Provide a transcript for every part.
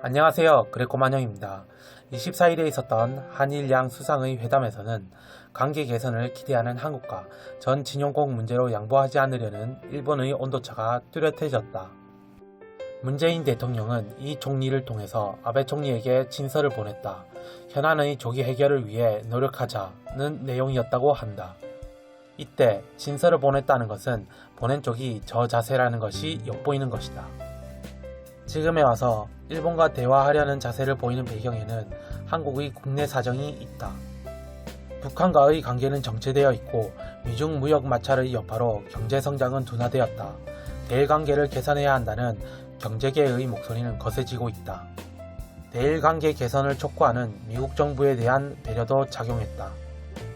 안녕하세요. 그레코만형입니다. 24일에 있었던 한일 양 수상의 회담에서는 관계 개선을 기대하는 한국과 전 진용공 문제로 양보하지 않으려는 일본의 온도차가 뚜렷해졌다. 문재인 대통령은 이 총리를 통해서 아베 총리에게 친서를 보냈다. 현안의 조기 해결을 위해 노력하자는 내용이었다고 한다. 이때 친서를 보냈다는 것은 보낸 쪽이 저자세라는 것이 엿보이는 것이다. 지금에 와서 일본과 대화하려는 자세를 보이는 배경에는 한국의 국내 사정이 있다. 북한과의 관계는 정체되어 있고 미중 무역 마찰의 여파로 경제 성장은 둔화되었다. 대일 관계를 개선해야 한다는 경제계의 목소리는 거세지고 있다. 대일 관계 개선을 촉구하는 미국 정부에 대한 배려도 작용했다.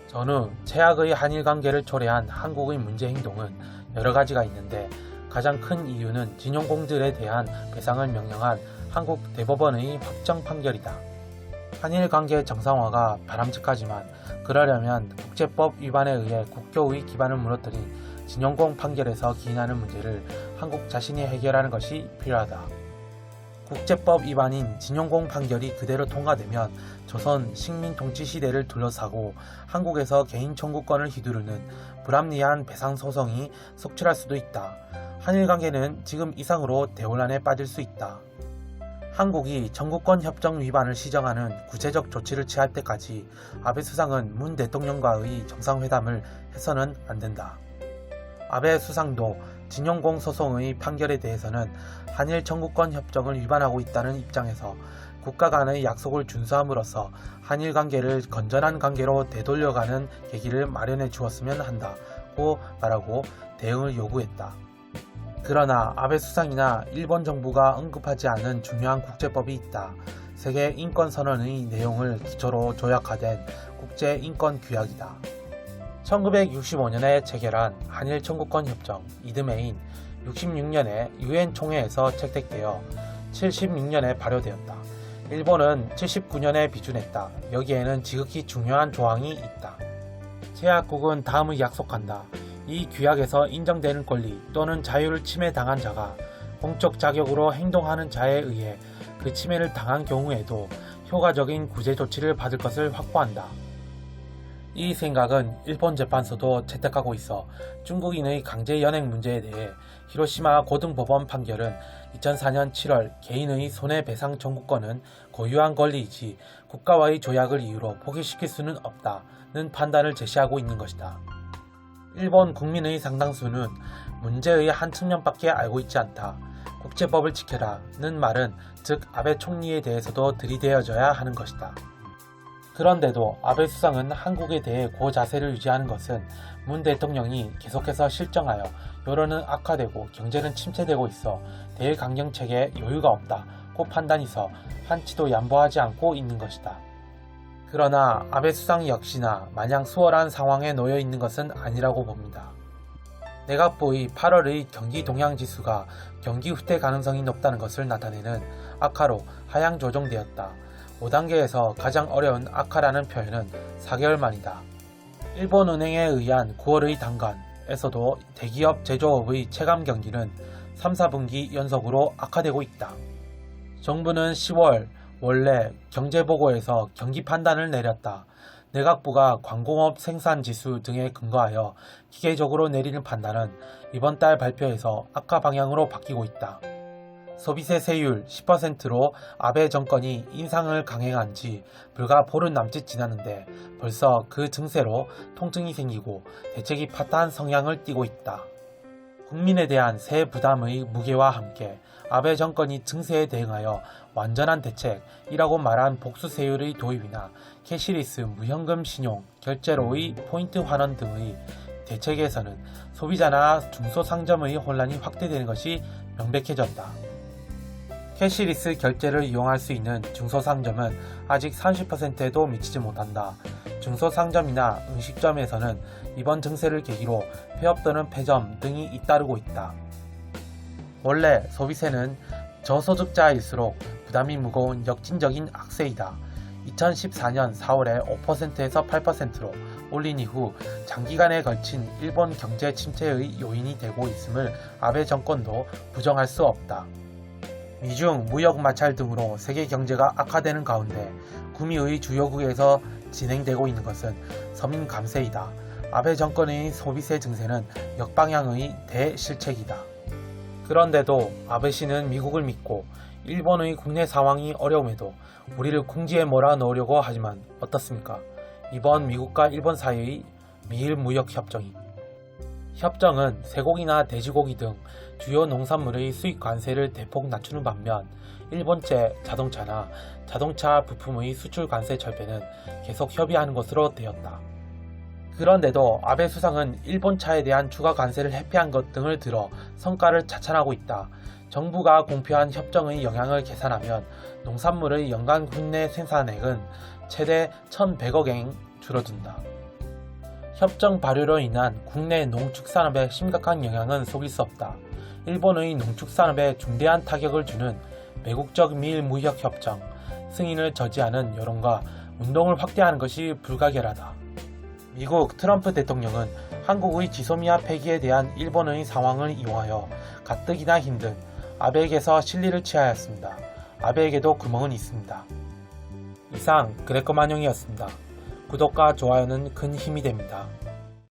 전후 최악의 한일 관계를 초래한 한국의 문제 행동은 여러 가지가 있는데 가장 큰 이유는 진용공들에 대한 배상을 명령한 한국 대법원의 확정 판결이다. 한일 관계 정상화가 바람직하지만 그러려면 국제법 위반에 의해 국교의 기반을 무너뜨린 진용공 판결에서 기인하는 문제를 한국 자신이 해결하는 것이 필요하다. 국제법 위반인 진용공 판결이 그대로 통과되면 조선 식민 통치 시대를 둘러싸고 한국에서 개인 청구권을 휘두르는 불합리한 배상 소송이 속출할 수도 있다. 한일 관계는 지금 이상으로 대혼란에 빠질 수 있다. 한국이 청구권 협정 위반을 시정하는 구체적 조치를 취할 때까지 아베 수상은 문 대통령과의 정상회담을 해서는 안 된다. 아베 수상도 진용공 소송의 판결에 대해서는 한일 청구권 협정을 위반하고 있다는 입장에서 국가 간의 약속을 준수함으로써 한일 관계를 건전한 관계로 되돌려가는 계기를 마련해 주었으면 한다고 말하고 대응을 요구했다. 그러나 아베 수상이나 일본 정부가 언급하지 않은 중요한 국제법이 있다. 세계 인권선언의 내용을 기초로 조약화된 국제인권규약이다. 1965년에 체결한 한일 청구권 협정 이듬해인 66년에 유엔 총회에서 채택되어 76년에 발효되었다. 일본은 79년에 비준했다. 여기에는 지극히 중요한 조항이 있다. 제약국은 다음의 약속한다. 이 규약에서 인정되는 권리 또는 자유를 침해당한 자가 공적 자격으로 행동하는 자에 의해 그 침해를 당한 경우에도 효과적인 구제 조치를 받을 것을 확보한다. 이 생각은 일본 재판소도 채택하고 있어 중국인의 강제 연행 문제에 대해 히로시마 고등법원 판결은 2004년 7월 개인의 손해배상 청구권은 고유한 권리이지 국가와의 조약을 이유로 포기시킬 수는 없다는 판단을 제시하고 있는 것이다. 일본 국민의 상당수는 문제의 한 측면밖에 알고 있지 않다. 국제법을 지켜라는 말은 즉 아베 총리에 대해서도 들이대어져야 하는 것이다. 그런데도 아베 수상은 한국에 대해 고 자세를 유지하는 것은 문 대통령이 계속해서 실정하여 여론은 악화되고 경제는 침체되고 있어 대일 강경책에 여유가 없다고 판단해서 한치도 양보하지 않고 있는 것이다. 그러나 아베 수상 역시나 마냥 수월한 상황에 놓여 있는 것은 아니라고 봅니다. 내각부의 8월의 경기 동향지수가 경기 후퇴 가능성이 높다는 것을 나타내는 악화로 하향 조정되었다. 5단계에서 가장 어려운 악화라는 표현은 4개월 만이다. 일본은행에 의한 9월의 단관에서도 대기업 제조업의 체감 경기는 3, 4분기 연속으로 악화되고 있다. 정부는 10월 원래 경제보고에서 경기 판단을 내렸다. 내각부가 광공업 생산지수 등에 근거하여 기계적으로 내리는 판단은 이번 달 발표에서 악화 방향으로 바뀌고 있다. 소비세 세율 10%로 아베 정권이 인상을 강행한 지 불과 보름 남짓 지났는데 벌써 그 증세로 통증이 생기고 대책이 파탄 성향을 띠고 있다. 국민에 대한 세 부담의 무게와 함께 아베 정권이 증세에 대응하여 완전한 대책이라고 말한 복수세율의 도입이나 캐시리스 무현금 신용 결제로의 포인트 환원 등의 대책에서는 소비자나 중소상점의 혼란이 확대되는 것이 명백해졌다. 캐시리스 결제를 이용할 수 있는 중소상점은 아직 30%에도 미치지 못한다. 중소상점이나 음식점에서는 이번 증세를 계기로 폐업 또는 폐점 등이 잇따르고 있다. 원래 소비세는 저소득자일수록 부담이 무거운 역진적인 악세이다. 2014년 4월에 5%에서 8%로 올린 이후 장기간에 걸친 일본 경제 침체의 요인이 되고 있음을 아베 정권도 부정할 수 없다. 미중 무역 마찰 등으로 세계 경제가 악화되는 가운데 구미의 주요국에서 진행되고 있는 것은 서민 감세이다. 아베 정권의 소비세 증세는 역방향의 대실책이다. 그런데도 아베 씨는 미국을 믿고 일본의 국내 상황이 어려움에도 우리를 궁지에 몰아넣으려고 하지만 어떻습니까? 이번 미국과 일본 사이의 미일 무역 협정은 쇠고기나 돼지고기 등 주요 농산물의 수입 관세를 대폭 낮추는 반면 일본제 자동차나 자동차 부품의 수출 관세 절배는 계속 협의하는 것으로 되었다. 그런데도 아베 수상은 일본차에 대한 추가 관세를 회피한 것 등을 들어 성과를 자찬하고 있다. 정부가 공표한 협정의 영향을 계산하면 농산물의 연간 국내 생산액은 최대 1,100억엔 줄어든다. 협정 발효로 인한 국내 농축산업에 심각한 영향은 속일 수 없다. 일본의 농축산업에 중대한 타격을 주는 매국적 미일 무역 협정 승인을 저지하는 여론과 운동을 확대하는 것이 불가결하다. 미국 트럼프 대통령은 한국의 지소미아 폐기에 대한 일본의 상황을 이용하여 가뜩이나 힘든 아베에게서 실리를 취하였습니다. 아베에게도 구멍은 있습니다. 이상 그래커만용이었습니다. 구독과 좋아요는 큰 힘이 됩니다.